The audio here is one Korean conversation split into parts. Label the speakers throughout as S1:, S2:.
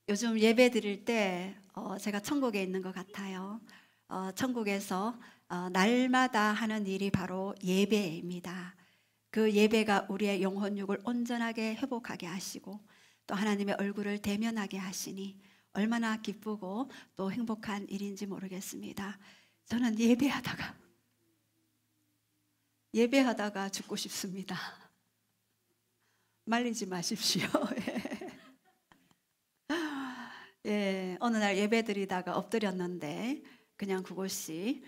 S1: 요즘 예배 드릴 때 제가 천국에 있는 것 같아요. 천국에서 날마다 하는 일이 바로 예배입니다. 그 예배가 우리의 영혼육을 온전하게 회복하게 하시고 또 하나님의 얼굴을 대면하게 하시니 얼마나 기쁘고 또 행복한 일인지 모르겠습니다. 저는 예배하다가 죽고 싶습니다. 말리지 마십시오. 예, 어느 날 예배 드리다가 엎드렸는데 그냥 그곳이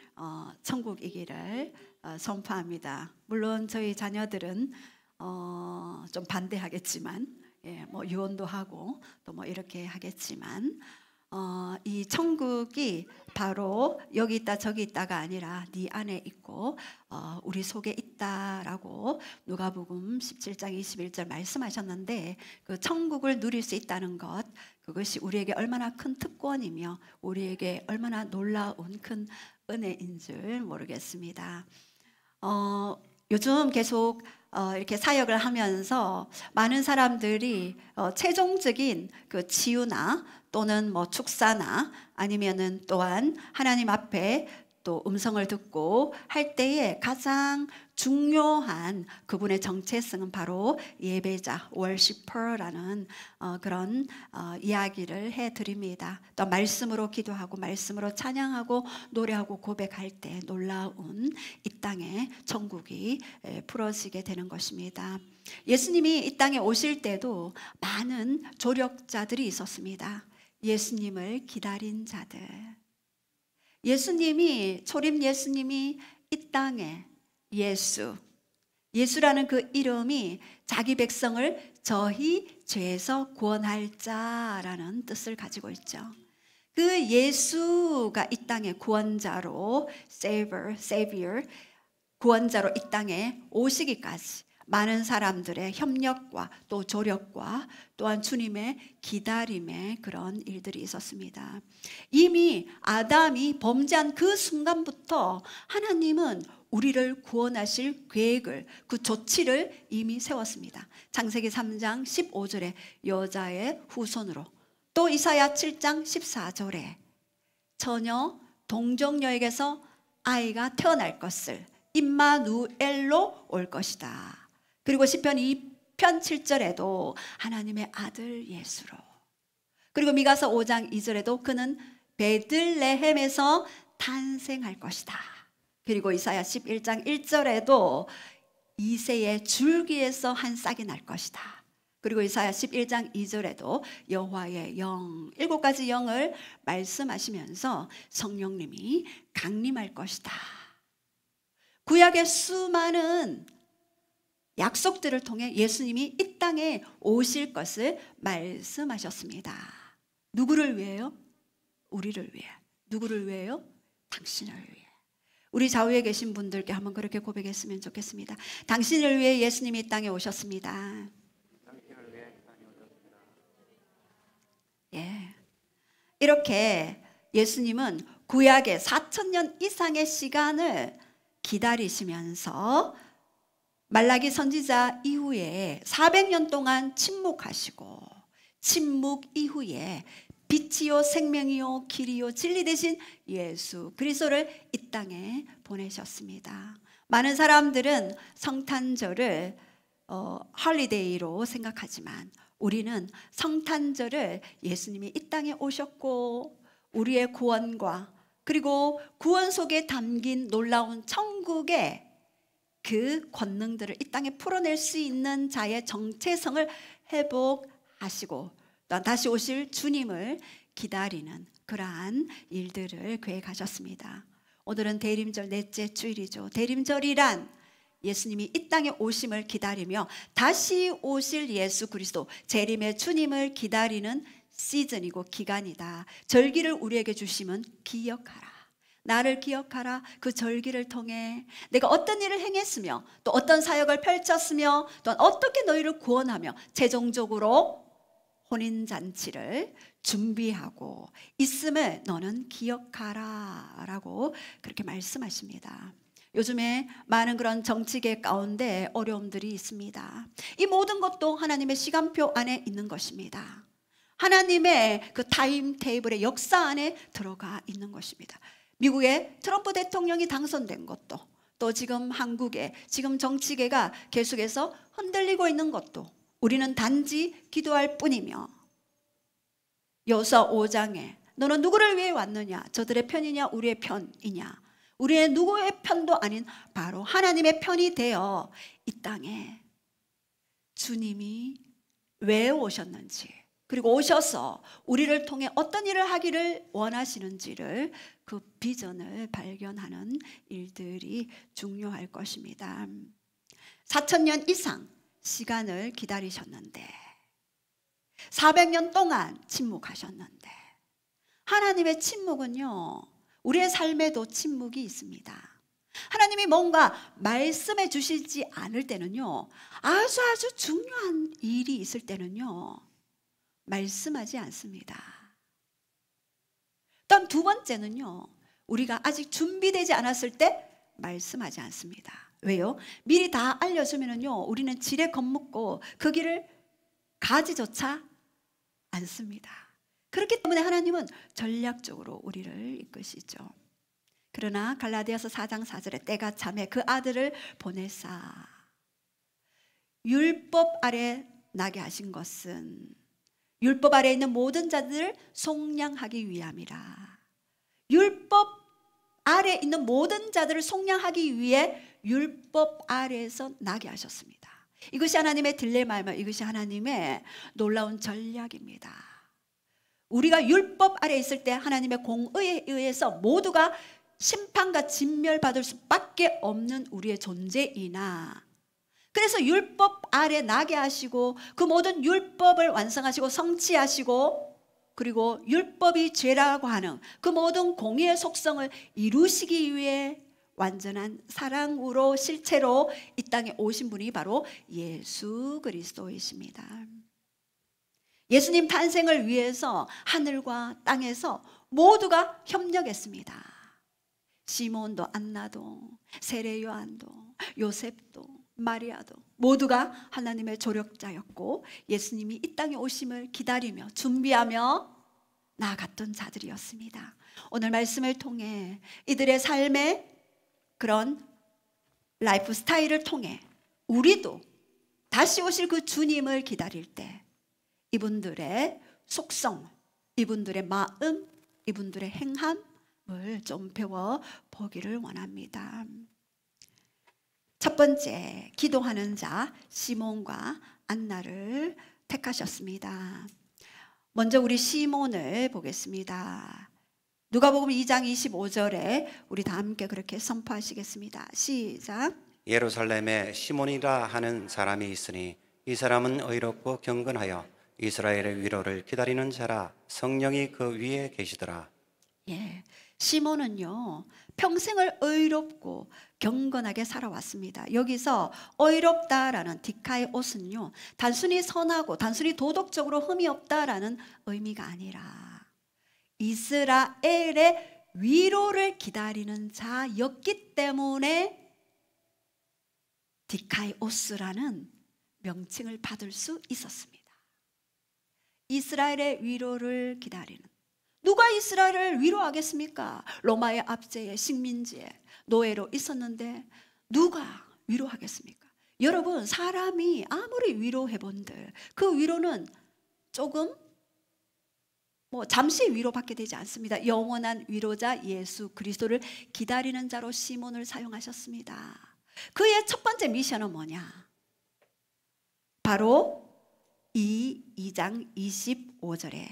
S1: 천국이기를 선포합니다. 물론 저희 자녀들은 좀 반대하겠지만, 예, 뭐 유언도 하고 또 뭐 이렇게 하겠지만, 이 천국이 바로 여기 있다 저기 있다가 아니라 네 안에 있고 우리 속에 있다라고 누가복음 17장 21절 말씀하셨는데, 그 천국을 누릴 수 있다는 것, 그것이 우리에게 얼마나 큰 특권이며 우리에게 얼마나 놀라운 큰 은혜인 줄 모르겠습니다. 요즘 계속 이렇게 사역을 하면서 많은 사람들이 최종적인 그 치유나 또는 뭐 축사나 아니면은 또한 하나님 앞에 또 음성을 듣고 할 때에 가장 중요한 그분의 정체성은 바로 예배자, 워시퍼라는 그런 이야기를 해드립니다. 또 말씀으로 기도하고 말씀으로 찬양하고 노래하고 고백할 때 놀라운 이 땅에 천국이 풀어지게 되는 것입니다. 예수님이 이 땅에 오실 때도 많은 조력자들이 있었습니다. 예수님을 기다린 자들, 초림 예수님이 이 땅에 예수라는 그 이름이 자기 백성을 저희 죄에서 구원할 자라는 뜻을 가지고 있죠. 그 예수가 이 땅에 구원자로 Savior, 구원자로 이 땅에 오시기까지 많은 사람들의 협력과 또 조력과 또한 주님의 기다림의 그런 일들이 있었습니다. 이미 아담이 범죄한 그 순간부터 하나님은 우리를 구원하실 계획을, 그 조치를 이미 세웠습니다. 창세기 3장 15절에 여자의 후손으로, 또 이사야 7장 14절에 처녀 동정녀에게서 아이가 태어날 것을 임마누엘로 올 것이다. 그리고 시편 2편 7절에도 하나님의 아들 예수로, 그리고 미가서 5장 2절에도 그는 베들레헴에서 탄생할 것이다. 그리고 이사야 11장 1절에도 이새의 줄기에서 한 싹이 날 것이다. 그리고 이사야 11장 2절에도 여호와의 영, 7가지 영을 말씀하시면서 성령님이 강림할 것이다. 구약의 수많은 약속들을 통해 예수님이 이 땅에 오실 것을 말씀하셨습니다. 누구를 위해요? 우리를 위해. 누구를 위해요? 당신을 위해. 우리 좌우에 계신 분들께 한번 그렇게 고백했으면 좋겠습니다. 당신을 위해 예수님이 이 땅에 오셨습니다.
S2: 당신을 위해 이 땅에 오셨습니다.
S1: 예, 이렇게 예수님은 구약의 4,000년 이상의 시간을 기다리시면서 말라기 선지자 이후에 400년 동안 침묵하시고, 침묵 이후에 빛이요 생명이요 길이요 진리 되신 예수 그리스도를 이 땅에 보내셨습니다. 많은 사람들은 성탄절을 홀리데이로 생각하지만 우리는 성탄절을 예수님이 이 땅에 오셨고 우리의 구원과 그리고 구원 속에 담긴 놀라운 천국의 그 권능들을 이 땅에 풀어낼 수 있는 자의 정체성을 회복하시고 또 다시 오실 주님을 기다리는 그러한 일들을 계획하셨습니다. 오늘은 대림절 넷째 주일이죠. 대림절이란 예수님이 이 땅에 오심을 기다리며 다시 오실 예수 그리스도 재림의 주님을 기다리는 시즌이고 기간이다. 절기를 우리에게 주시면 기억하라. 나를 기억하라. 그 절기를 통해 내가 어떤 일을 행했으며 또 어떤 사역을 펼쳤으며 또 어떻게 너희를 구원하며 최종적으로 혼인잔치를 준비하고 있음을 너는 기억하라 라고 그렇게 말씀하십니다. 요즘에 많은 그런 정치계 가운데 어려움들이 있습니다. 이 모든 것도 하나님의 시간표 안에 있는 것입니다. 하나님의 그 타임 테이블의 역사 안에 들어가 있는 것입니다. 미국의 트럼프 대통령이 당선된 것도, 또 지금 한국의 지금 정치계가 계속해서 흔들리고 있는 것도 우리는 단지 기도할 뿐이며, 여호수아 5장에 너는 누구를 위해 왔느냐? 저들의 편이냐 우리의 편이냐? 우리의 누구의 편도 아닌 바로 하나님의 편이 되어 이 땅에 주님이 왜 오셨는지, 그리고 오셔서 우리를 통해 어떤 일을 하기를 원하시는지를, 그 비전을 발견하는 일들이 중요할 것입니다. 4,000년 이상 시간을 기다리셨는데, 400년 동안 침묵하셨는데, 하나님의 침묵은요, 우리의 삶에도 침묵이 있습니다. 하나님이 뭔가 말씀해 주시지 않을 때는요, 아주 중요한 일이 있을 때는요, 말씀하지 않습니다. 또 두 번째는요, 우리가 아직 준비되지 않았을 때 말씀하지 않습니다. 왜요? 미리 다 알려주면은요, 우리는 지레 겁먹고 그 길을 가지조차 않습니다. 그렇기 때문에 하나님은 전략적으로 우리를 이끄시죠. 그러나 갈라디아서 4장 4절에 때가 참에 그 아들을 보내사 율법 아래 나게 하신 것은 율법 아래 있는 모든 자들을 속량하기 위함이라. 율법 아래 있는 모든 자들을 속량하기 위해 율법 아래에서 나게 하셨습니다. 이것이 하나님의 딜레마이며 이것이 하나님의 놀라운 전략입니다. 우리가 율법 아래 있을 때 하나님의 공의에 의해서 모두가 심판과 진멸받을 수밖에 없는 우리의 존재이나, 그래서 율법 아래 나게 하시고 그 모든 율법을 완성하시고 성취하시고, 그리고 율법이 죄라고 하는 그 모든 공의의 속성을 이루시기 위해 완전한 사랑으로 실체로 이 땅에 오신 분이 바로 예수 그리스도이십니다. 예수님 탄생을 위해서 하늘과 땅에서 모두가 협력했습니다. 시몬도 안나도 세례 요한도 요셉도 마리아도 모두가 하나님의 조력자였고, 예수님이 이 땅에 오심을 기다리며 준비하며 나아갔던 자들이었습니다. 오늘 말씀을 통해 이들의 삶의 그런 라이프 스타일을 통해 우리도 다시 오실 그 주님을 기다릴 때 이분들의 속성, 이분들의 마음, 이분들의 행함을 좀 배워보기를 원합니다. 첫 번째, 기도하는 자 시몬과 안나를 택하셨습니다. 먼저 우리 시몬을 보겠습니다. 누가복음 2장 25절에 우리 다 함께 그렇게 선포하시겠습니다. 시작.
S2: 예루살렘에 시몬이라 하는 사람이 있으니 이 사람은 의롭고 경건하여 이스라엘의 위로를 기다리는 자라. 성령이 그 위에 계시더라.
S1: 예, 시몬은요 평생을 의롭고 경건하게 살아왔습니다. 여기서 의롭다라는 디카이오스는요 단순히 선하고 단순히 도덕적으로 흠이 없다라는 의미가 아니라 이스라엘의 위로를 기다리는 자였기 때문에 디카이오스라는 명칭을 받을 수 있었습니다. 이스라엘의 위로를 기다리는, 누가 이스라엘을 위로하겠습니까? 로마의 압제에 식민지에 노예로 있었는데 누가 위로하겠습니까? 여러분, 사람이 아무리 위로해본들 그 위로는 조금 잠시 위로받게 되지 않습니다. 영원한 위로자 예수 그리스도를 기다리는 자로 시몬을 사용하셨습니다. 그의 첫 번째 미션은 뭐냐? 바로 2장 25절에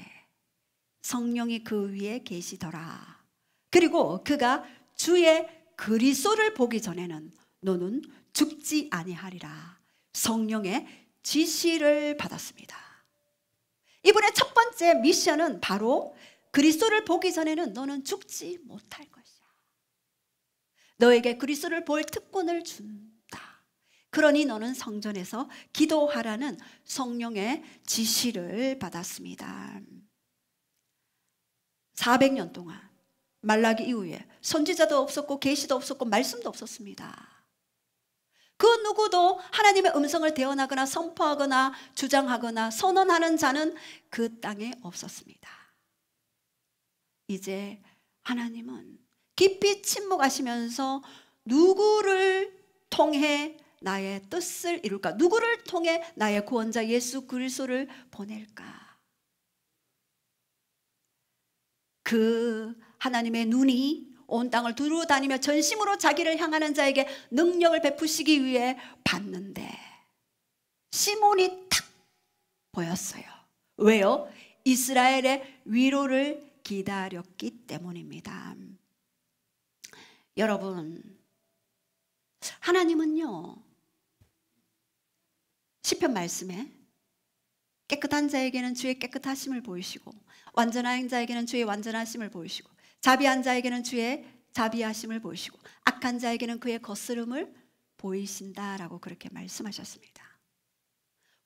S1: 성령이 그 위에 계시더라. 그리고 그가 주의 그리스도를 보기 전에는 너는 죽지 아니하리라. 성령의 지시를 받았습니다. 이분의 첫 번째 미션은 바로 그리스도를 보기 전에는 너는 죽지 못할 것이야. 너에게 그리스도를 볼 특권을 준다. 그러니 너는 성전에서 기도하라는 성령의 지시를 받았습니다. 400년 동안 말라기 이후에 선지자도 없었고 계시도 없었고 말씀도 없었습니다. 그 누구도 하나님의 음성을 대언하거나 선포하거나 주장하거나 선언하는 자는 그 땅에 없었습니다. 이제 하나님은 깊이 침묵하시면서 누구를 통해 나의 뜻을 이룰까? 누구를 통해 나의 구원자 예수 그리스도를 보낼까? 그 하나님의 눈이 온 땅을 두루 다니며 전심으로 자기를 향하는 자에게 능력을 베푸시기 위해 봤는데 시몬이 탁 보였어요. 왜요? 이스라엘의 위로를 기다렸기 때문입니다. 여러분, 하나님은요, 시편 말씀에 깨끗한 자에게는 주의 깨끗하심을 보이시고 완전한 자에게는 주의 완전하심을 보이시고 자비한 자에게는 주의 자비하심을 보이시고 악한 자에게는 그의 거스름을 보이신다라고 그렇게 말씀하셨습니다.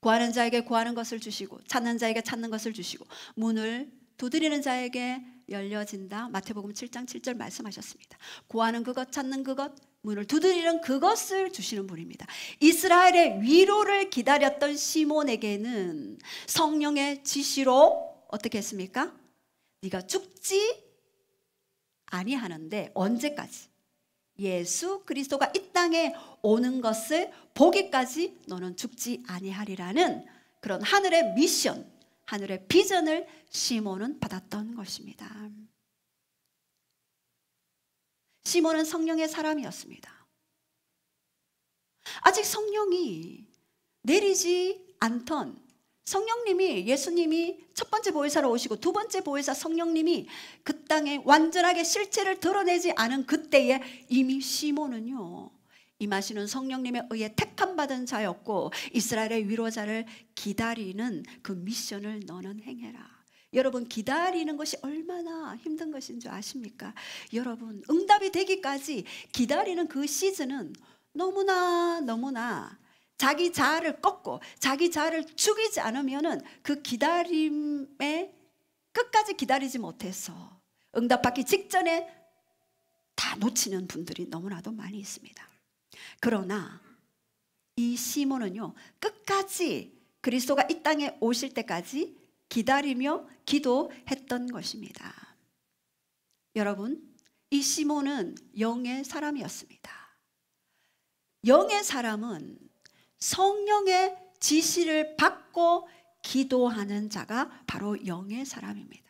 S1: 구하는 자에게 구하는 것을 주시고 찾는 자에게 찾는 것을 주시고 문을 두드리는 자에게 열려진다. 마태복음 7장 7절 말씀하셨습니다. 구하는 그것, 찾는 그것, 문을 두드리는 그것을 주시는 분입니다. 이스라엘의 위로를 기다렸던 시몬에게는 성령의 지시로 어떻게 했습니까? 네가 죽지 아니하는데 언제까지? 예수 그리스도가 이 땅에 오는 것을 보기까지 너는 죽지 아니하리라는 그런 하늘의 미션, 하늘의 비전을 시몬은 받았던 것입니다. 시몬은 성령의 사람이었습니다. 아직 성령이 내리지 않던 성령님이, 예수님이 첫 번째 보혜사로 오시고 두 번째 보혜사 성령님이 그 땅에 완전하게 실체를 드러내지 않은 그때에 이미 시몬은요, 임하시는 성령님에 의해 택함받은 자였고 이스라엘의 위로자를 기다리는 그 미션을 너는 행해라. 여러분, 기다리는 것이 얼마나 힘든 것인 줄 아십니까? 여러분, 응답이 되기까지 기다리는 그 시즌은 너무나 자기 자아를 꺾고 자기 자아를 죽이지 않으면은 그 기다림에 끝까지 기다리지 못해서 응답받기 직전에 다 놓치는 분들이 너무나도 많이 있습니다. 그러나 이 시몬은요, 끝까지 그리스도가 이 땅에 오실 때까지 기다리며 기도했던 것입니다. 여러분, 이 시몬은 영의 사람이었습니다. 영의 사람은 성령의 지시를 받고 기도하는 자가 바로 영의 사람입니다.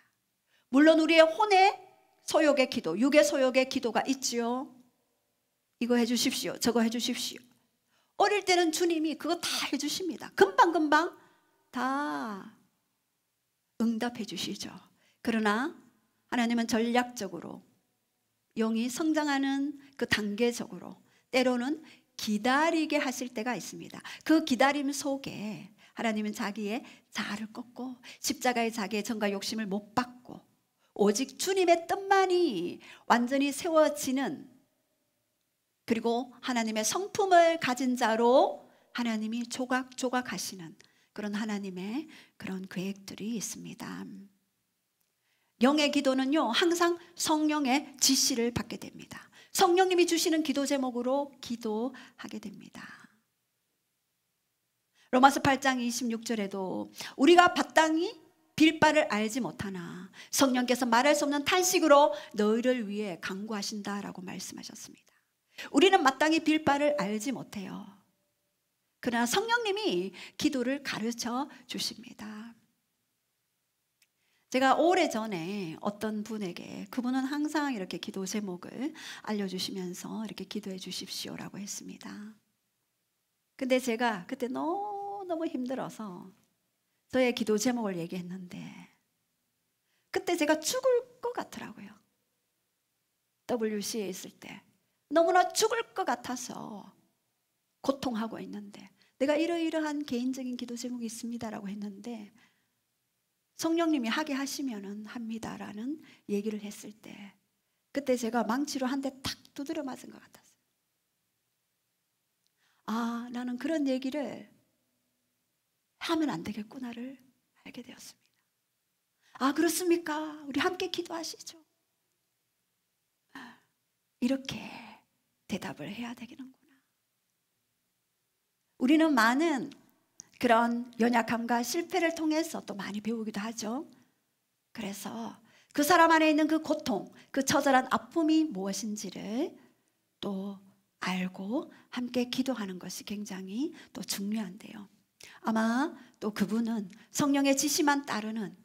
S1: 물론 우리의 혼의 소욕의 기도, 육의 소욕의 기도가 있지요. 이거 해주십시오, 저거 해주십시오. 어릴 때는 주님이 그거 다 해주십니다. 금방금방 다 응답해 주시죠. 그러나 하나님은 전략적으로 영이 성장하는 그 단계적으로 때로는 기다리게 하실 때가 있습니다. 그 기다림 속에 하나님은 자기의 자아를 꺾고 십자가의 자기의 정과 욕심을 못 받고 오직 주님의 뜻만이 완전히 세워지는, 그리고 하나님의 성품을 가진 자로 하나님이 조각조각 하시는 그런 하나님의 그런 계획들이 있습니다. 영의 기도는요, 항상 성령의 지시를 받게 됩니다. 성령님이 주시는 기도 제목으로 기도하게 됩니다. 로마서 8장 26절에도 우리가 마땅히 빌 바를 알지 못하나 성령께서 말할 수 없는 탄식으로 너희를 위해 간구하신다라고 말씀하셨습니다. 우리는 마땅히 빌 바를 알지 못해요. 그러나 성령님이 기도를 가르쳐 주십니다. 제가 오래전에 어떤 분에게, 그분은 항상 이렇게 기도 제목을 알려주시면서 이렇게 기도해 주십시오라고 했습니다. 근데 제가 그때 너무 힘들어서 저의 기도 제목을 얘기했는데 그때 제가 죽을 것 같더라고요. WC에 있을 때 너무나 죽을 것 같아서 고통하고 있는데 내가 이러이러한 개인적인 기도 제목이 있습니다라고 했는데 성령님이 하게 하시면은 합니다라는 얘기를 했을 때 그때 제가 망치로 한 대 탁 두드려 맞은 것 같았어요. 아, 나는 그런 얘기를 하면 안 되겠구나를 알게 되었습니다. 아, 그렇습니까? 우리 함께 기도하시죠. 이렇게 대답을 해야 되겠는구나. 우리는 많은 그런 연약함과 실패를 통해서 또 많이 배우기도 하죠. 그래서 그 사람 안에 있는 그 고통, 그 처절한 아픔이 무엇인지를 또 알고 함께 기도하는 것이 굉장히 또 중요한데요. 아마 또 그분은 성령의 지시만 따르는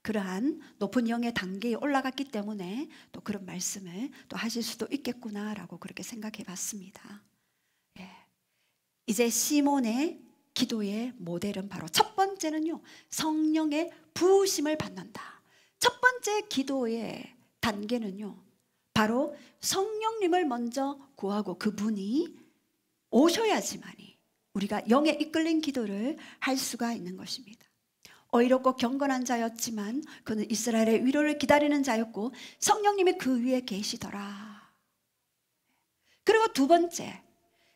S1: 그러한 높은 영의 단계에 올라갔기 때문에 또 그런 말씀을 또 하실 수도 있겠구나라고 그렇게 생각해 봤습니다. 예. 이제 시몬의 기도의 모델은 바로 첫 번째는요, 성령의 부으심을 받는다. 첫 번째 기도의 단계는요, 바로 성령님을 먼저 구하고 그분이 오셔야지만이 우리가 영에 이끌린 기도를 할 수가 있는 것입니다. 어이롭고 경건한 자였지만 그는 이스라엘의 위로를 기다리는 자였고 성령님이 그 위에 계시더라. 그리고 두 번째,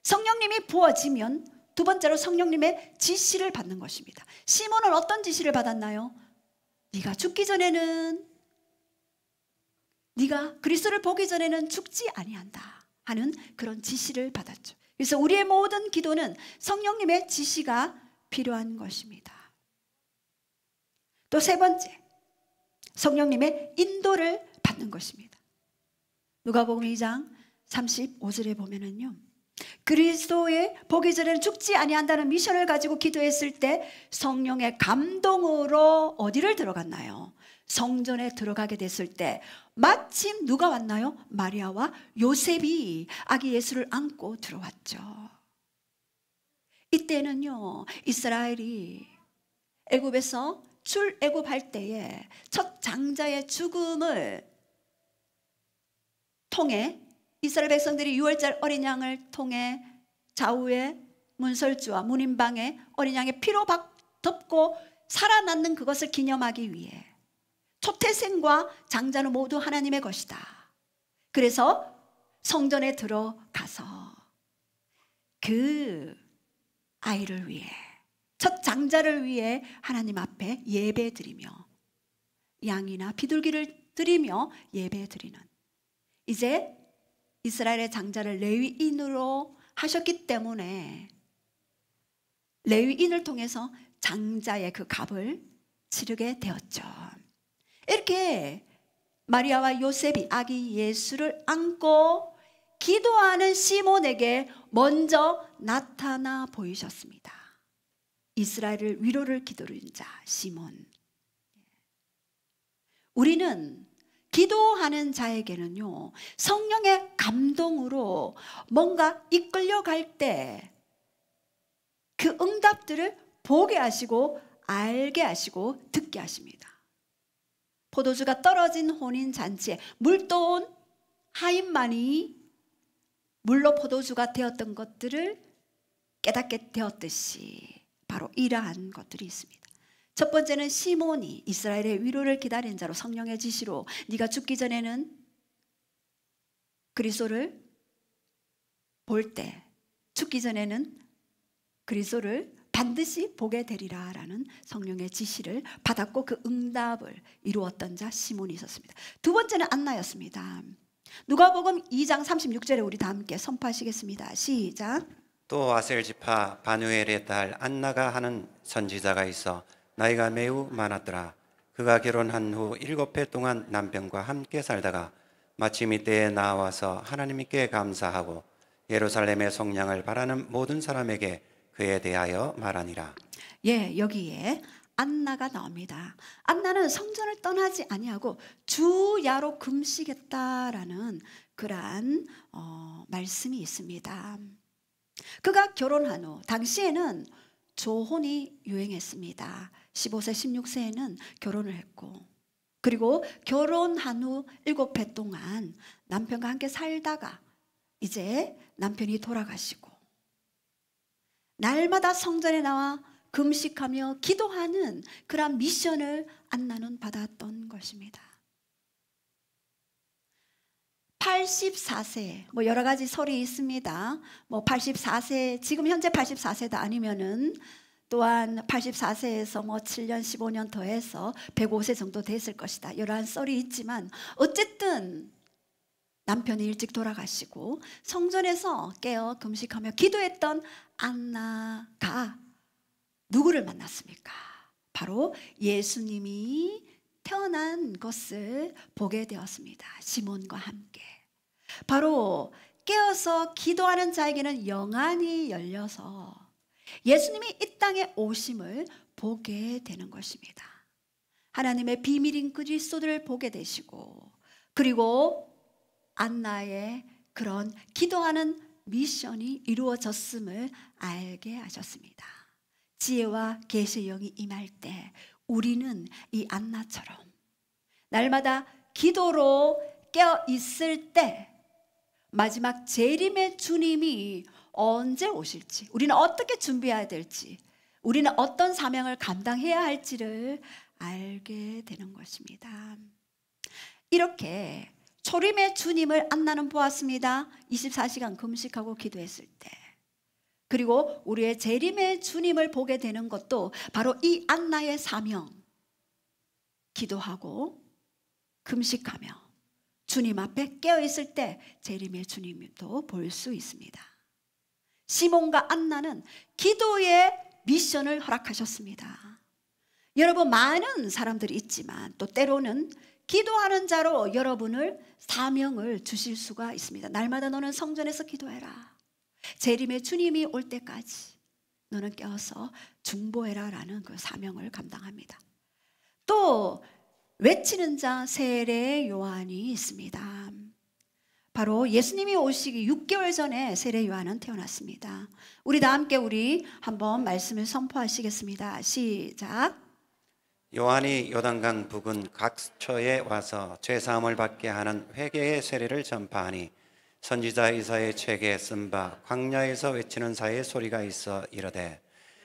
S1: 성령님이 부어지면 두 번째로 성령님의 지시를 받는 것입니다. 시몬은 어떤 지시를 받았나요? 네가 죽기 전에는, 네가 그리스도를 보기 전에는 죽지 아니한다 하는 그런 지시를 받았죠. 그래서 우리의 모든 기도는 성령님의 지시가 필요한 것입니다. 또 세 번째, 성령님의 인도를 받는 것입니다. 누가복음 2장 35절에 보면은요, 그리스도의 보기 전에는 죽지 아니한다는 미션을 가지고 기도했을 때 성령의 감동으로 어디를 들어갔나요? 성전에 들어가게 됐을 때 마침 누가 왔나요? 마리아와 요셉이 아기 예수를 안고 들어왔죠. 이때는요, 이스라엘이 애굽에서 출애굽할 때에 첫 장자의 죽음을 통해 이스라엘 백성들이 유월절 어린 양을 통해 좌우에 문설주와 문인방에 어린 양의 피로 덮고 살아남는 그것을 기념하기 위해 초태생과 장자는 모두 하나님의 것이다. 그래서 성전에 들어가서 그 아이를 위해, 첫 장자를 위해 하나님 앞에 예배 드리며 양이나 비둘기를 드리며 예배 드리는, 이제 이스라엘의 장자를 레위인으로 하셨기 때문에 레위인을 통해서 장자의 그 값을 치르게 되었죠. 이렇게 마리아와 요셉이 아기 예수를 안고 기도하는 시몬에게 먼저 나타나 보이셨습니다. 이스라엘을 위로를 기도하는 자 시몬. 우리는 기도하는 자에게는요, 성령의 감동으로 뭔가 이끌려갈 때 그 응답들을 보게 하시고 알게 하시고 듣게 하십니다. 포도주가 떨어진 혼인잔치에 물떠온 하인만이 물로 포도주가 되었던 것들을 깨닫게 되었듯이 바로 이러한 것들이 있습니다. 첫 번째는 시몬이 이스라엘의 위로를 기다린 자로 성령의 지시로 네가 죽기 전에는 그리스도를 볼 때, 죽기 전에는 그리스도를 반드시 보게 되리라 라는 성령의 지시를 받았고 그 응답을 이루었던 자 시몬이 있었습니다. 두 번째는 안나였습니다. 누가복음 2장 36절에 우리 다 함께 선포하시겠습니다. 시작.
S2: 또 아셀 지파 바누엘의 딸 안나가 하는 선지자가 있어 나이가 매우 많았더라. 그가 결혼한 후 7해 동안 남편과 함께 살다가 마침 이때에 나와서 하나님께 감사하고 예루살렘의 속량을 바라는 모든 사람에게 그에 대하여 말하니라.
S1: 예, 여기에 안나가 나옵니다. 안나는 성전을 떠나지 아니하고 주야로 금식했다라는 그러한 말씀이 있습니다. 그가 결혼한 후, 당시에는 조혼이 유행했습니다. 15세, 16세에는 결혼을 했고, 그리고 결혼한 후 7해 동안 남편과 함께 살다가 이제 남편이 돌아가시고 날마다 성전에 나와 금식하며 기도하는 그런 미션을 안나는 받았던 것입니다. 84세, 뭐 여러 가지 설이 있습니다. 뭐 84세, 지금 현재 84세다 아니면은 또한 84세에서 뭐 7년, 15년 더해서 105세 정도 됐을 것이다. 이러한 썰이 있지만 어쨌든 남편이 일찍 돌아가시고 성전에서 깨어 금식하며 기도했던 안나가 누구를 만났습니까? 바로 예수님이 태어난 것을 보게 되었습니다. 시몬과 함께. 바로 깨어서 기도하는 자에게는 영안이 열려서 예수님이 이 땅에 오심을 보게 되는 것입니다. 하나님의 비밀인 그리스도를 보게 되시고, 그리고 안나의 그런 기도하는 미션이 이루어졌음을 알게 하셨습니다. 지혜와 계시의 영이 임할 때 우리는 이 안나처럼 날마다 기도로 깨어 있을 때 마지막 재림의 주님이 언제 오실지, 우리는 어떻게 준비해야 될지, 우리는 어떤 사명을 감당해야 할지를 알게 되는 것입니다. 이렇게 초림의 주님을 안나는 보았습니다. 24시간 금식하고 기도했을 때. 그리고 우리의 재림의 주님을 보게 되는 것도 바로 이 안나의 사명, 기도하고 금식하며 주님 앞에 깨어있을 때 재림의 주님도 볼 수 있습니다. 시몬과 안나는 기도의 미션을 허락하셨습니다. 여러분, 많은 사람들이 있지만 또 때로는 기도하는 자로 여러분을 사명을 주실 수가 있습니다. 날마다 너는 성전에서 기도해라. 재림의 주님이 올 때까지 너는 깨어서 중보해라 라는 그 사명을 감당합니다. 또 외치는 자 세례 요한이 있습니다. 바로 예수님이 오시기 6개월 전에 세례 요한은 태어났습니다. 우리 다 함께 한번 말씀을 선포하시겠습니다. 시작.
S2: 요한이 요단강 부근 각처에 와서 죄사함을 받게 하는 회개의 세례를 전파하니 선지자 이사야의 책에 쓴 바 광야에서 외치는 자의 소리가 있어 이르되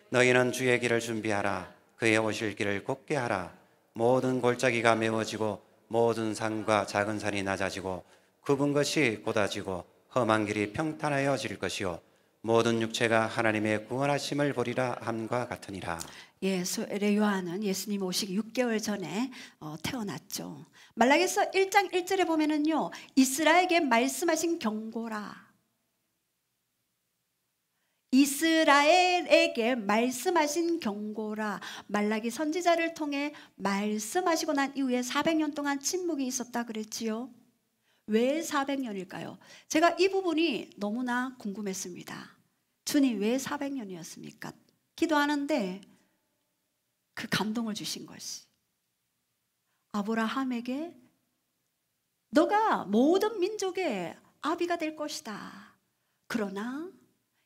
S2: 너희는 주의 길을 준비하라. 그의 오실 길을 곧게 하라. 모든 골짜기가 메워지고 모든 산과 작은 산이 낮아지고 굽은 것이 곧아지고 험한 길이 평탄하여질 것이요 모든 육체가 하나님의 구원하심을 보리라 함과 같으니라.
S1: 세례 요한은 예수님 오시기 6개월 전에 태어났죠. 말라기서 1장 1절에 보면은요, 이스라엘에게 말씀하신 경고라. 이스라엘에게 말씀하신 경고라. 말라기 선지자를 통해 말씀하시고 난 이후에 400년 동안 침묵이 있었다 그랬지요. 왜 400년일까요? 제가 이 부분이 너무나 궁금했습니다. 주님 왜 400년이었습니까? 기도하는데 그 감동을 주신 것이 아브라함에게 너가 모든 민족의 아비가 될 것이다. 그러나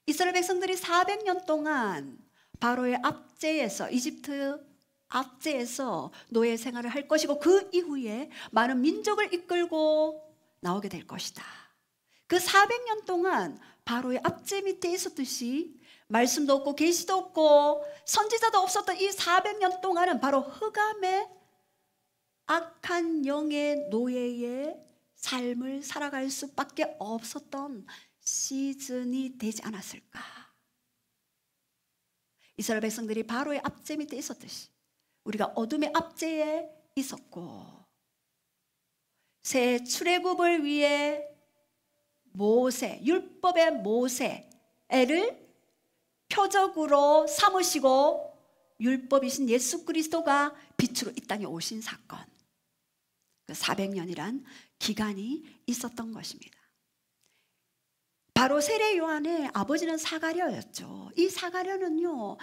S1: 이스라엘 백성들이 400년 동안 바로의 압제에서, 이집트 압제에서 노예 생활을 할 것이고 그 이후에 많은 민족을 이끌고 나오게 될 것이다. 그 400년 동안 바로의 압제 밑에 있었듯이 말씀도 없고 계시도 없고 선지자도 없었던 이 400년 동안은 바로 흑암의 악한 영의 노예의 삶을 살아갈 수밖에 없었던 시즌이 되지 않았을까. 이스라엘 백성들이 바로의 압제 밑에 있었듯이 우리가 어둠의 압제에 있었고 새 출애굽을 위해 모세, 율법의 모세를 표적으로 삼으시고 율법이신 예수 그리스도가 빛으로 이 땅에 오신 사건, 그 400년이란 기간이 있었던 것입니다. 바로 세례 요한의 아버지는 사가랴였죠. 이 사가랴는요,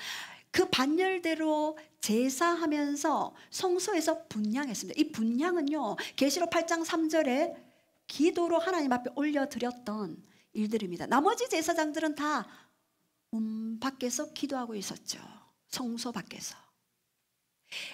S1: 그 반열대로 제사하면서 성소에서 분향했습니다. 이 분향은요, 계시록 8장 3절에 기도로 하나님 앞에 올려드렸던 일들입니다. 나머지 제사장들은 다 밖에서 기도하고 있었죠. 성소 밖에서.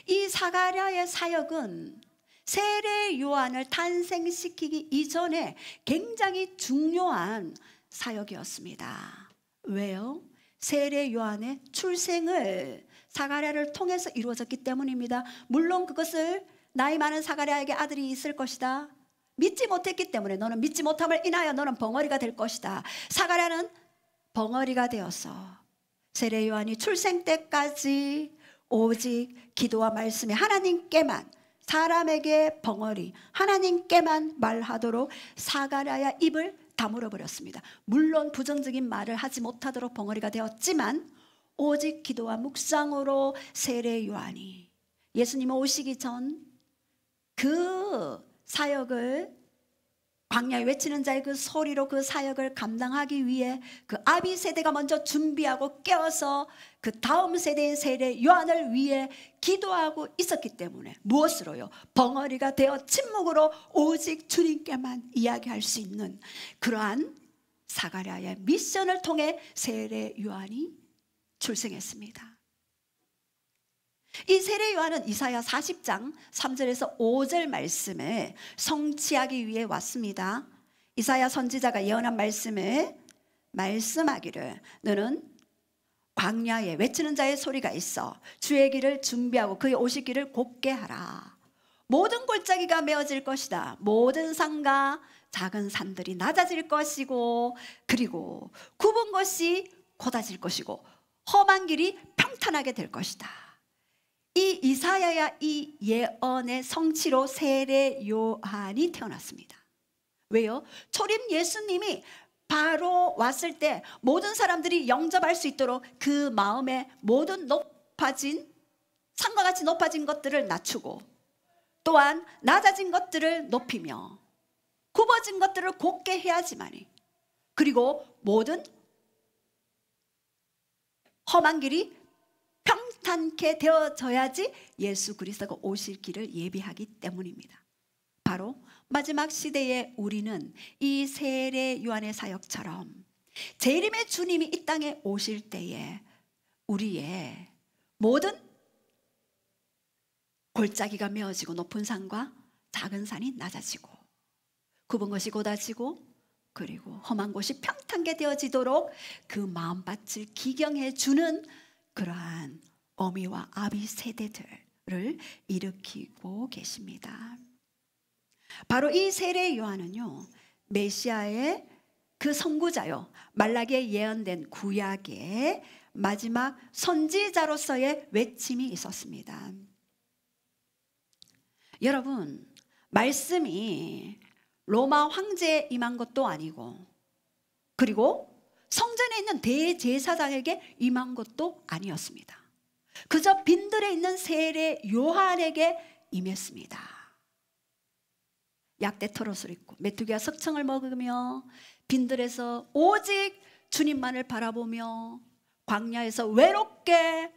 S1: 이 사가랴의 사역은 세례 요한을 탄생시키기 이전에 굉장히 중요한 사역이었습니다. 왜요? 세례 요한의 출생을 사가랴를 통해서 이루어졌기 때문입니다. 물론 그것을 나이 많은 사가랴에게 아들이 있을 것이다. 믿지 못했기 때문에 너는 믿지 못함을 인하여 너는 벙어리가 될 것이다. 사가랴는 벙어리가 되어서 세례 요한이 출생 때까지 오직 기도와 말씀에 하나님께만 사람에게 벙어리, 하나님께만 말하도록 사가랴의 입을 다물어 버렸습니다. 물론 부정적인 말을 하지 못하도록 벙어리가 되었지만 오직 기도와 묵상으로 세례 요한이 예수님 오시기 전 그 사역을, 광야에 외치는 자의 그 소리로 그 사역을 감당하기 위해 그 아비 세대가 먼저 준비하고 깨어서 그 다음 세대인 세례 요한을 위해 기도하고 있었기 때문에 무엇으로요? 벙어리가 되어 침묵으로 오직 주님께만 이야기할 수 있는 그러한 사가랴의 미션을 통해 세례 요한이 출생했습니다. 이 세례 요한은 이사야 40장 3절에서 5절 말씀을 성취하기 위해 왔습니다. 이사야 선지자가 예언한 말씀을 말씀하기를 너는 광야에 외치는 자의 소리가 있어 주의 길을 준비하고 그의 오실 길을 곧게 하라. 모든 골짜기가 메어질 것이다. 모든 산과 작은 산들이 낮아질 것이고 그리고 굽은 것이 곧아질 것이고 험한 길이 평탄하게 될 것이다. 이 이사야야 이 예언의 성취로 세례 요한이 태어났습니다. 왜요? 초림 예수님이 바로 왔을 때 모든 사람들이 영접할 수 있도록 그 마음에 모든 높아진 산과 같이 높아진 것들을 낮추고 또한 낮아진 것들을 높이며 굽어진 것들을 곧게 해야지만이 그리고 모든 험한 길이 평탄케 되어져야지 예수 그리스도가 오실 길을 예비하기 때문입니다. 바로 마지막 시대에 우리는 이 세례 요한의 사역처럼 재림의 주님이 이 땅에 오실 때에 우리의 모든 골짜기가 메어지고 높은 산과 작은 산이 낮아지고 굽은 것이 곧아지고 그리고 험한 곳이 평탄게 되어지도록 그 마음밭을 기경해 주는 그러한 어미와 아비 세대들을 일으키고 계십니다. 바로 이 세례 요한은요 메시아의 그 선구자요 말라기에 예언된 구약의 마지막 선지자로서의 외침이 있었습니다. 여러분 말씀이 로마 황제에 임한 것도 아니고 그리고 성전에 있는 대제사장에게 임한 것도 아니었습니다. 그저 빈들에 있는 세례 요한에게 임했습니다. 약대 털옷을 입고 메뚜기와 석청을 먹으며 빈들에서 오직 주님만을 바라보며 광야에서 외롭게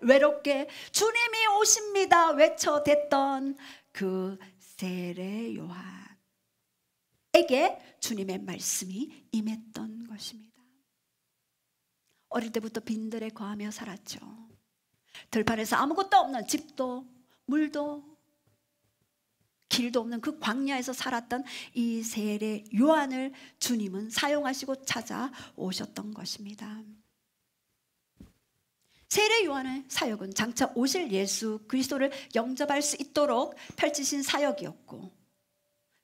S1: 주님이 오십니다 외쳐댔던 그 세례 요한에게 주님의 말씀이 임했던 것입니다. 어릴 때부터 빈들에 거하며 살았죠. 들판에서 아무것도 없는 집도 물도 길도 없는 그 광야에서 살았던 이 세례 요한을 주님은 사용하시고 찾아오셨던 것입니다. 세례 요한의 사역은 장차 오실 예수 그리스도를 영접할 수 있도록 펼치신 사역이었고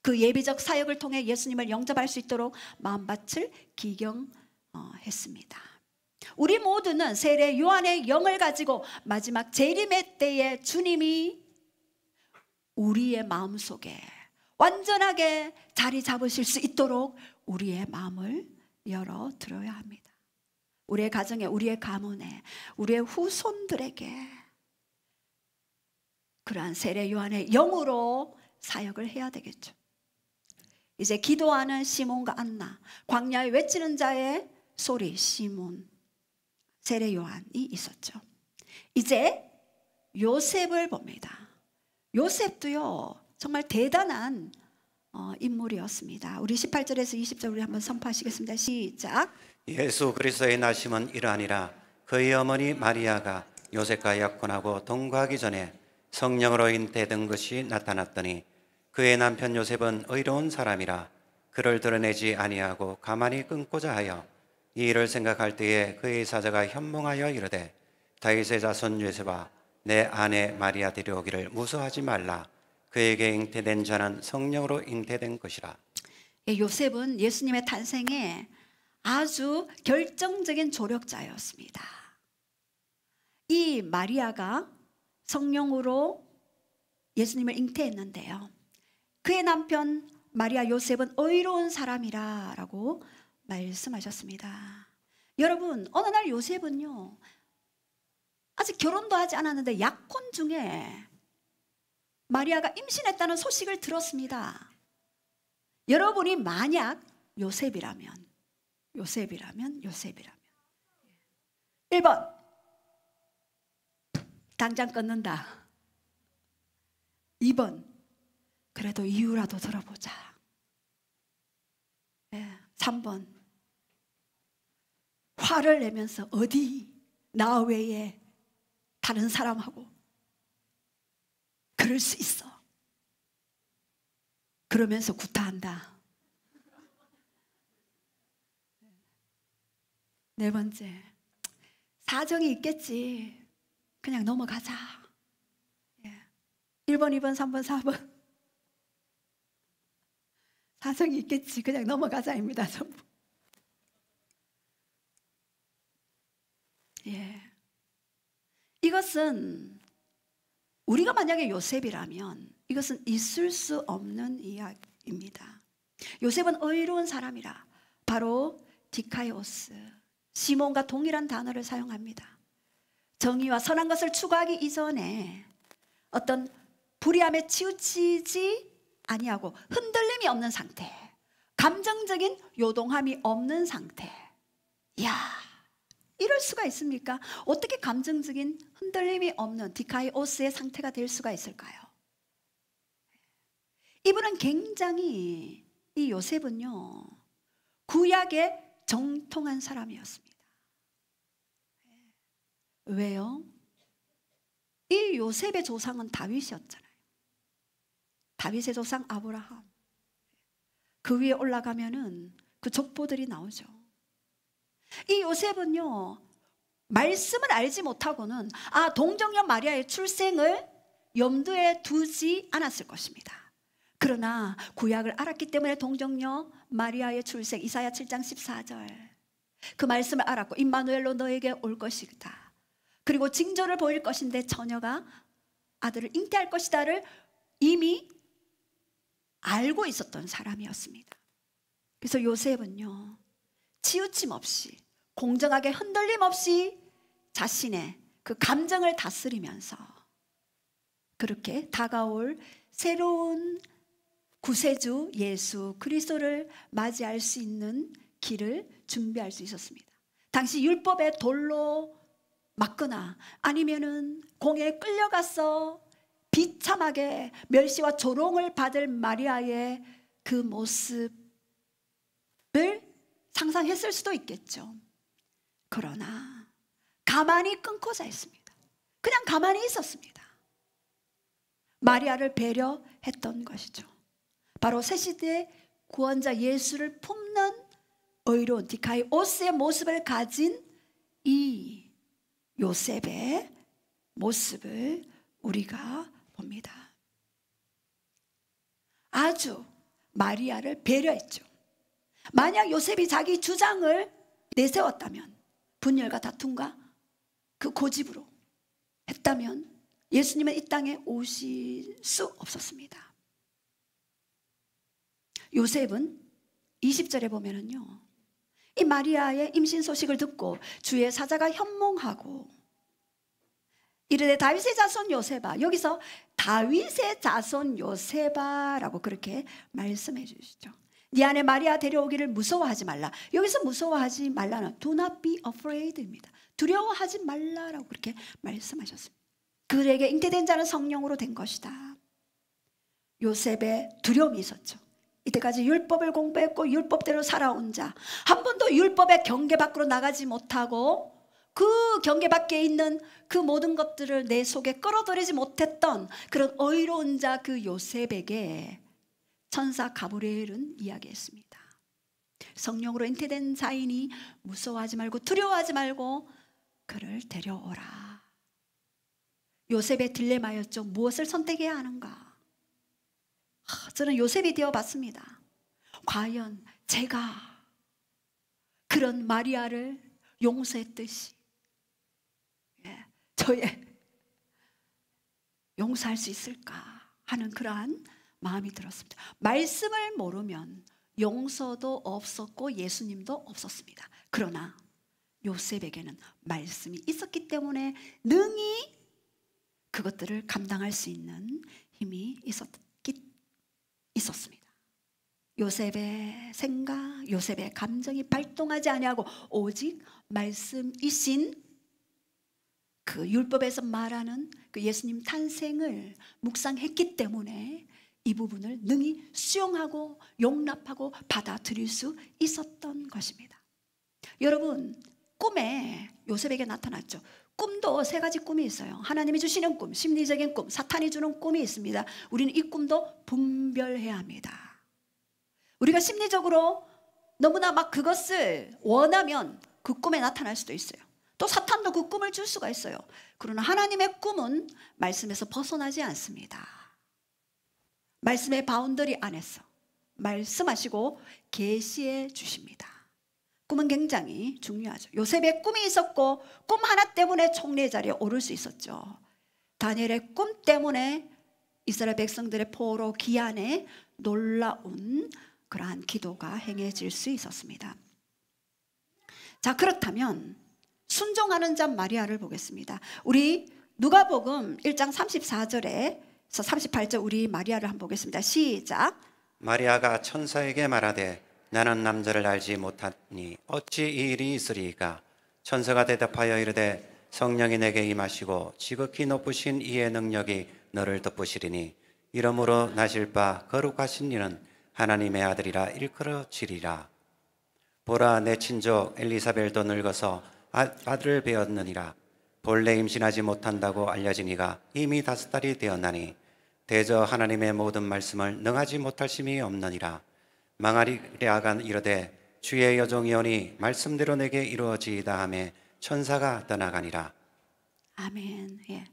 S1: 그 예비적 사역을 통해 예수님을 영접할 수 있도록 마음밭을 기경했습니다. 우리 모두는 세례 요한의 영을 가지고 마지막 재림의 때에 주님이 우리의 마음속에 완전하게 자리 잡으실 수 있도록 우리의 마음을 열어드려야 합니다. 우리의 가정에, 우리의 가문에, 우리의 후손들에게 그러한 세례 요한의 영으로 사역을 해야 되겠죠. 이제 기도하는 시몬과 안나, 광야에 외치는 자의 소리 시몬, 세례 요한이 있었죠. 이제 요셉을 봅니다. 요셉도요 정말 대단한 인물이었습니다. 우리 18절에서 20절 우리 한번 선포하시겠습니다. 시작.
S2: 예수 그리스도의 나심은 이러하니라. 그의 어머니 마리아가 요셉과 약혼하고 동거하기 전에 성령으로 잉태된 것이 나타났더니 그의 남편 요셉은 의로운 사람이라 그를 드러내지 아니하고 가만히 끊고자 하여 이 일을 생각할 때에 그의 사자가 현몽하여 이르되 다윗의 자손 요셉아 내 아내 마리아 데려오기를 무서워하지 말라. 그에게 잉태된 자는 성령으로 잉태된 것이라.
S1: 요셉은 예수님의 탄생에 아주 결정적인 조력자였습니다. 이 마리아가 성령으로 예수님을 잉태했는데요. 그의 남편 마리아 요셉은 의로운 사람이라 라고 말씀하셨습니다. 여러분, 어느 날 요셉은요, 아직 결혼도 하지 않았는데 약혼 중에 마리아가 임신했다는 소식을 들었습니다. 여러분이 만약 요셉이라면 1번 당장 끊는다. 2번 그래도 이유라도 들어보자. 3번 화를 내면서 어디 나 외에 다른 사람하고 그럴 수 있어. 그러면서 구타한다. 4번째, 사정이 있겠지. 그냥 넘어가자. 1번, 2번, 3번, 4번. 사정이 있겠지. 그냥 넘어가자입니다. 전부. 이것은 우리가 만약에 요셉이라면 이것은 있을 수 없는 이야기입니다. 요셉은 의로운 사람이라 바로 디카이오스, 시몬과 동일한 단어를 사용합니다. 정의와 선한 것을 추구하기 이전에 어떤 불의함에 치우치지 아니하고 흔들림이 없는 상태, 감정적인 요동함이 없는 상태. 이야, 이럴 수가 있습니까? 어떻게 감정적인 흔들림이 없는 디카이오스의 상태가 될 수가 있을까요? 이분은 굉장히, 이 요셉은요, 구약에 정통한 사람이었습니다. 왜요? 이 요셉의 조상은 다윗이었잖아요. 다윗의 조상 아브라함. 그 위에 올라가면은 그 족보들이 나오죠. 이 요셉은요, 말씀을 알지 못하고는 동정녀 마리아의 출생을 염두에 두지 않았을 것입니다. 그러나 구약을 알았기 때문에 동정녀 마리아의 출생, 이사야 7장 14절 그 말씀을 알았고, 임마누엘로 너에게 올 것이다, 그리고 징조를 보일 것인데 처녀가 아들을 잉태할 것이다를 이미 알고 있었던 사람이었습니다. 그래서 요셉은요, 치우침 없이, 공정하게 흔들림 없이 자신의 그 감정을 다스리면서 그렇게 다가올 새로운 구세주 예수 그리스도를 맞이할 수 있는 길을 준비할 수 있었습니다. 당시 율법의 돌로 맞거나 아니면은 공에 끌려가서 비참하게 멸시와 조롱을 받을 마리아의 그 모습을 상상했을 수도 있겠죠. 그러나 가만히 끊고자 했습니다. 그냥 가만히 있었습니다. 마리아를 배려했던 것이죠. 바로 새 시대의 구원자 예수를 품는 의로운 디카이오스의 모습을 가진 이 요셉의 모습을 우리가 봅니다. 아주 마리아를 배려했죠. 만약 요셉이 자기 주장을 내세웠다면, 분열과 다툼과 그 고집으로 했다면 예수님은 이 땅에 오실 수 없었습니다. 요셉은 20절에 보면은요, 이 마리아의 임신 소식을 듣고 주의 사자가 현몽하고 이르되 다윗의 자손 요셉아, 여기서 다윗의 자손 요셉아라고 그렇게 말씀해 주시죠. 네 안에 마리아 데려오기를 무서워하지 말라. 여기서 무서워하지 말라는 do not be afraid입니다. 두려워하지 말라라고 그렇게 말씀하셨습니다. 그에게 잉태된 자는 성령으로 된 것이다. 요셉의 두려움이 있었죠. 이때까지 율법을 공부했고 율법대로 살아온 자, 한 번도 율법의 경계 밖으로 나가지 못하고 그 경계 밖에 있는 그 모든 것들을 내 속에 끌어들이지 못했던 그런 의로운 자 그 요셉에게 천사 가브리엘은 이야기했습니다. 성령으로 잉태된 자이니 무서워하지 말고 두려워하지 말고 그를 데려오라. 요셉의 딜레마였죠. 무엇을 선택해야 하는가? 저는 요셉이 되어봤습니다. 과연 제가 그런 마리아를 용서했듯이 저의 용서할 수 있을까? 하는 그러한 마음이 들었습니다. 말씀을 모르면 용서도 없었고 예수님도 없었습니다. 그러나 요셉에게는 말씀이 있었기 때문에 능히 그것들을 감당할 수 있는 힘이 있었습니다. 요셉의 생각, 요셉의 감정이 발동하지 아니하고 오직 말씀이신 그 율법에서 말하는 그 예수님 탄생을 묵상했기 때문에 이 부분을 능히 수용하고 용납하고 받아들일 수 있었던 것입니다. 여러분, 꿈에 요셉에게 나타났죠. 꿈도 세 가지 꿈이 있어요. 하나님이 주시는 꿈, 심리적인 꿈, 사탄이 주는 꿈이 있습니다. 우리는 이 꿈도 분별해야 합니다. 우리가 심리적으로 너무나 막 그것을 원하면 그 꿈에 나타날 수도 있어요. 또 사탄도 그 꿈을 줄 수가 있어요. 그러나 하나님의 꿈은 말씀에서 벗어나지 않습니다. 말씀의 바운더리 안에서 말씀하시고 계시해 주십니다. 꿈은 굉장히 중요하죠. 요셉의 꿈이 있었고 꿈 하나 때문에 총리의 자리에 오를 수 있었죠. 다니엘의 꿈 때문에 이스라엘 백성들의 포로 기한에 놀라운 그러한 기도가 행해질 수 있었습니다. 자, 그렇다면 순종하는 자 마리아를 보겠습니다. 우리 누가복음 1장 34절에서 38절 우리 마리아를 한번 보겠습니다. 시작.
S2: 마리아가 천사에게 말하되 나는 남자를 알지 못하니 어찌 이 일이 있으리이까. 천사가 대답하여 이르되 성령이 내게 임하시고 지극히 높으신 이의 능력이 너를 덮으시리니 이러므로 나실 바 거룩하신 이는 하나님의 아들이라 일컬어지리라. 보라, 내 친족 엘리사벨도 늙어서 아들을 배었느니라. 본래 임신하지 못한다고 알려진 이가 이미 5달이 되었나니 대저 하나님의 모든 말씀을 능하지 못할 심이 없느니라. 망하리라가 이르되 주의 여종이오니 말씀대로 내게 이루어지이다 하매 천사가 떠나가니라.
S1: 아멘. 예.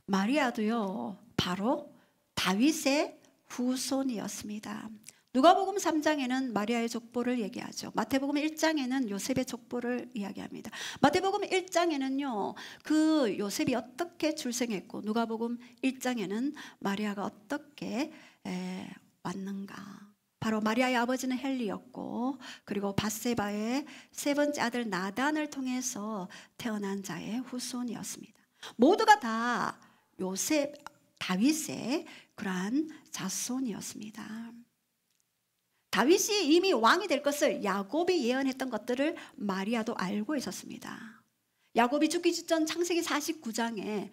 S1: 마리아도요 바로 다윗의 후손이었습니다. 누가복음 3장에는 마리아의 족보를 얘기하죠. 마태복음 1장에는 요셉의 족보를 이야기합니다. 마태복음 1장에는요 그 요셉이 어떻게 출생했고 누가복음 1장에는 마리아가 어떻게 왔는가. 바로 마리아의 아버지는 헬리였고 그리고 밧세바의 세 번째 아들 나단을 통해서 태어난 자의 후손이었습니다. 모두가 다 요셉, 다윗의 그러한 자손이었습니다. 다윗이 이미 왕이 될 것을 야곱이 예언했던 것들을 마리아도 알고 있었습니다. 야곱이 죽기 직전 창세기 49장에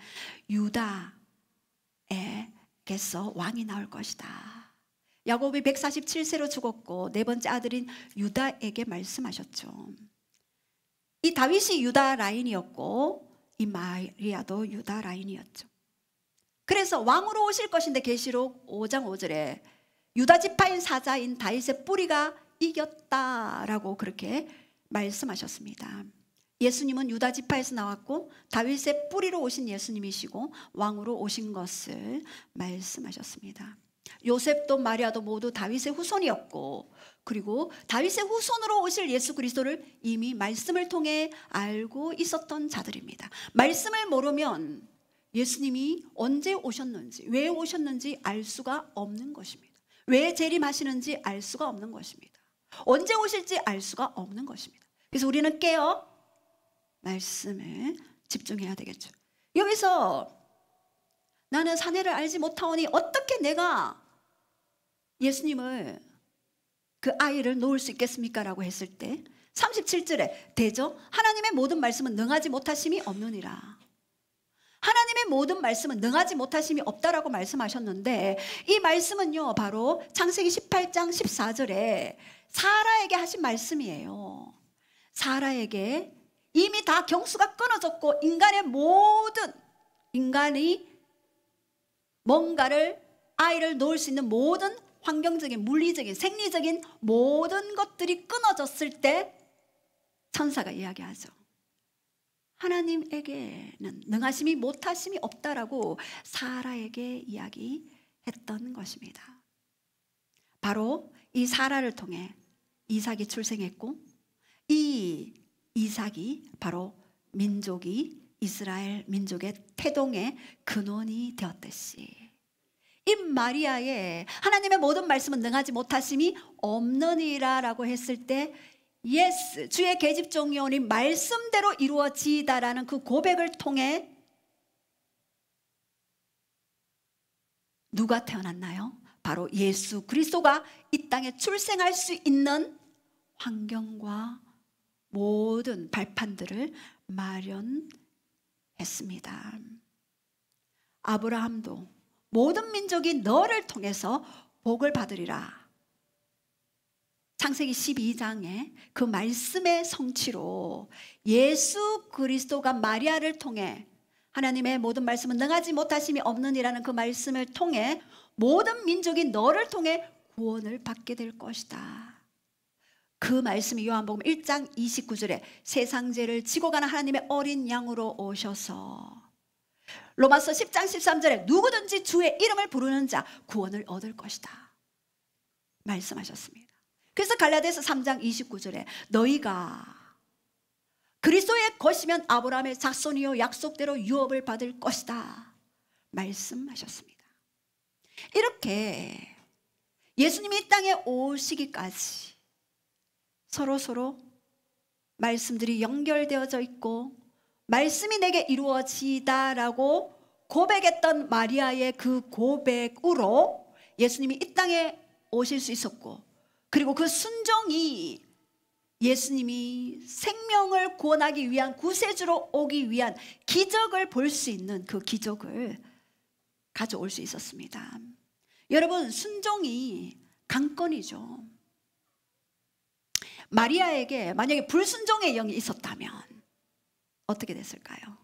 S1: 유다에게서 왕이 나올 것이다. 야곱이 147세로 죽었고 네 번째 아들인 유다에게 말씀하셨죠. 이 다윗이 유다 라인이었고 이 마리아도 유다 라인이었죠. 그래서 왕으로 오실 것인데 계시록 5장 5절에 유다 지파인 사자인 다윗의 뿌리가 이겼다라고 그렇게 말씀하셨습니다. 예수님은 유다 지파에서 나왔고 다윗의 뿌리로 오신 예수님이시고 왕으로 오신 것을 말씀하셨습니다. 요셉도 마리아도 모두 다윗의 후손이었고 그리고 다윗의 후손으로 오실 예수 그리스도를 이미 말씀을 통해 알고 있었던 자들입니다. 말씀을 모르면 예수님이 언제 오셨는지 왜 오셨는지 알 수가 없는 것입니다. 왜 재림하시는지 알 수가 없는 것입니다. 언제 오실지 알 수가 없는 것입니다. 그래서 우리는 깨어 말씀에 집중해야 되겠죠. 여기서 나는 사내를 알지 못하오니 어떻게 내가 예수님을 그 아이를 놓을 수 있겠습니까? 라고 했을 때 37절에 대저 하나님의 모든 말씀은 능하지 못하심이 없느니라. 하나님의 모든 말씀은 능하지 못하심이 없다라고 말씀하셨는데 이 말씀은요 바로 창세기 18장 14절에 사라에게 하신 말씀이에요. 사라에게 이미 다 경수가 끊어졌고 인간이 뭔가를 아이를 놓을 수 있는 모든 환경적인 물리적인 생리적인 모든 것들이 끊어졌을 때 천사가 이야기하죠. 하나님에게는 능하심이 못하심이 없다라고 사라에게 이야기했던 것입니다. 바로 이 사라를 통해 이삭이 출생했고 이 이삭이 바로 이스라엘 민족의 태동의 근원이 되었듯이 이 마리아의 하나님의 모든 말씀은 능하지 못하심이 없느니라 라고 했을 때 예스, 주의 계집종이 오니 말씀대로 이루어지이다라는 그 고백을 통해 누가 태어났나요? 바로 예수 그리스도가 이 땅에 출생할 수 있는 환경과 모든 발판들을 마련했습니다. 아브라함도 모든 민족이 너를 통해서 복을 받으리라. 창세기 12장에 그 말씀의 성취로 예수 그리스도가 마리아를 통해 하나님의 모든 말씀은 능하지 못하심이 없느니라는 그 말씀을 통해 모든 민족이 너를 통해 구원을 받게 될 것이다. 그 말씀이 요한복음 1장 29절에 세상 죄를 지고 가는 하나님의 어린 양으로 오셔서 로마서 10장 13절에 누구든지 주의 이름을 부르는 자 구원을 얻을 것이다 말씀하셨습니다. 그래서 갈라디아서 3장 29절에 너희가 그리스도의 것이면 아브라함의 자손이요 약속대로 유업을 받을 것이다 말씀하셨습니다. 이렇게 예수님이 이 땅에 오시기까지 서로 말씀들이 연결되어져 있고 말씀이 내게 이루어지다라고 고백했던 마리아의 그 고백으로 예수님이 이 땅에 오실 수 있었고, 그리고 그 순종이 예수님이 생명을 구원하기 위한 구세주로 오기 위한 기적을 볼 수 있는 그 기적을 가져올 수 있었습니다. 여러분, 순종이 강건이죠. 마리아에게 만약에 불순종의 영이 있었다면 어떻게 됐을까요?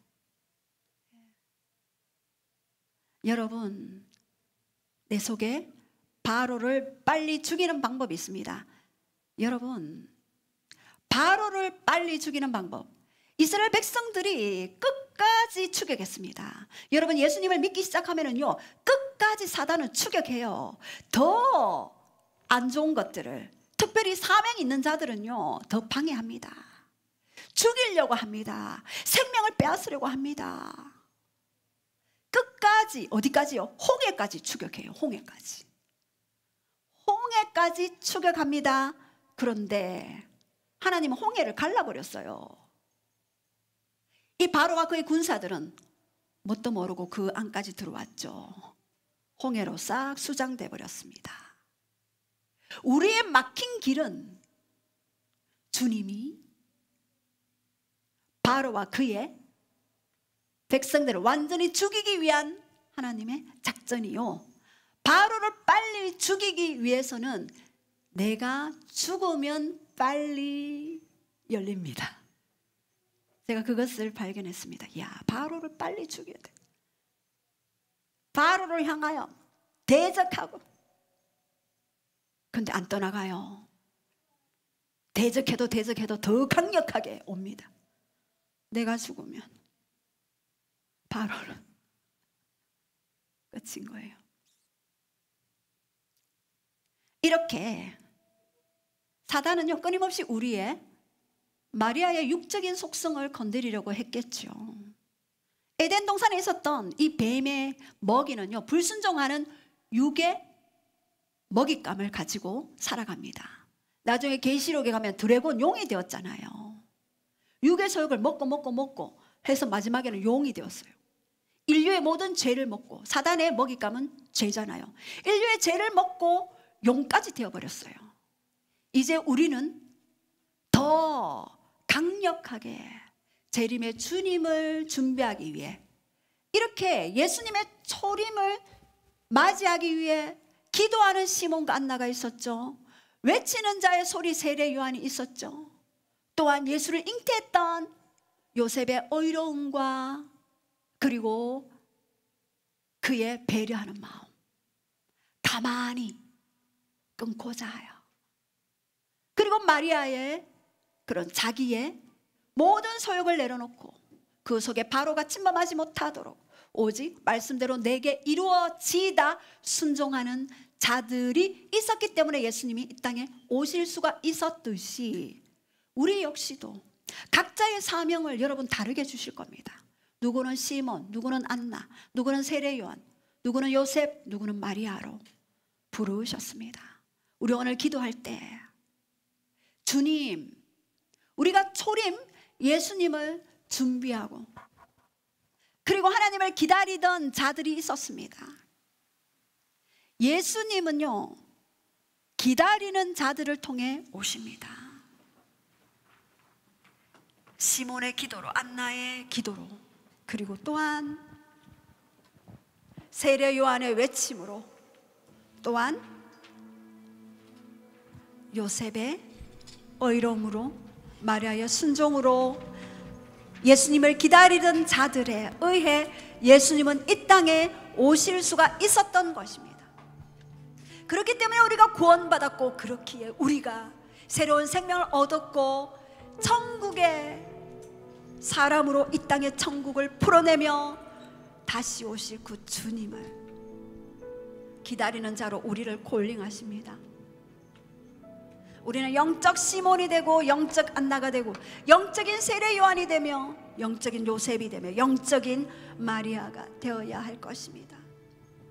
S1: 여러분, 내 속에 바로를 빨리 죽이는 방법이 있습니다. 여러분, 바로를 빨리 죽이는 방법, 이스라엘 백성들이 끝까지 추격했습니다. 여러분, 예수님을 믿기 시작하면은요, 끝까지 사단은 추격해요. 더 안 좋은 것들을, 특별히 사명 있는 자들은요, 더 방해합니다. 죽이려고 합니다. 생명을 빼앗으려고 합니다. 끝까지, 어디까지요? 홍해까지 추격해요. 홍해까지. 홍해까지 추격합니다. 그런데 하나님은 홍해를 갈라버렸어요. 이 바로와 그의 군사들은 뭣도 모르고 그 안까지 들어왔죠. 홍해로 싹 수장돼 버렸습니다. 우리의 막힌 길은 주님이 바로와 그의 백성들을 완전히 죽이기 위한 하나님의 작전이요, 바로를 빨리 죽이기 위해서는 내가 죽으면 빨리 열립니다. 제가 그것을 발견했습니다. 야, 바로를 빨리 죽여야 돼. 바로를 향하여 대적하고, 근데 안 떠나가요. 대적해도 더 강력하게 옵니다. 내가 죽으면 바로는 끝인 거예요. 이렇게 사단은요, 끊임없이 우리의 마리아의 육적인 속성을 건드리려고 했겠죠. 에덴 동산에 있었던 이 뱀의 먹이는요, 불순종하는 육의 먹잇감을 가지고 살아갑니다. 나중에 계시록에 가면 드래곤 용이 되었잖아요. 육의 소욕을 먹고 해서 마지막에는 용이 되었어요. 인류의 모든 죄를 먹고, 사단의 먹잇감은 죄잖아요. 인류의 죄를 먹고 용까지 되어버렸어요. 이제 우리는 더 강력하게 재림의 주님을 준비하기 위해, 이렇게 예수님의 초림을 맞이하기 위해 기도하는 시몬과 안나가 있었죠. 외치는 자의 소리 세례 요한이 있었죠. 또한 예수를 잉태했던 요셉의 의로움과 그리고 그의 배려하는 마음, 가만히 끊고자 하여, 그리고 마리아의 그런 자기의 모든 소욕을 내려놓고 그 속에 바로가 침범하지 못하도록 오직 말씀대로 내게 이루어지다 순종하는 자들이 있었기 때문에 예수님이 이 땅에 오실 수가 있었듯이, 우리 역시도 각자의 사명을 여러분 다르게 주실 겁니다. 누구는 시몬, 누구는 안나, 누구는 세례 요한, 누구는 요셉, 누구는 마리아로 부르셨습니다. 우리 오늘 기도할 때 주님, 우리가 초림 예수님을 준비하고 그리고 하나님을 기다리던 자들이 있었습니다. 예수님은요, 기다리는 자들을 통해 오십니다. 시몬의 기도로, 안나의 기도로, 그리고 또한 세례 요한의 외침으로, 또한 요셉의 의로움으로, 마리아의 순종으로 예수님을 기다리던 자들에 의해 예수님은 이 땅에 오실 수가 있었던 것입니다. 그렇기 때문에 우리가 구원받았고, 그렇기에 우리가 새로운 생명을 얻었고 천국의 사람으로 이 땅의 천국을 풀어내며 다시 오실 그 주님을 기다리는 자로 우리를 콜링하십니다. 우리는 영적 시몬이 되고 영적 안나가 되고 영적인 세례 요한이 되며 영적인 요셉이 되며 영적인 마리아가 되어야 할 것입니다.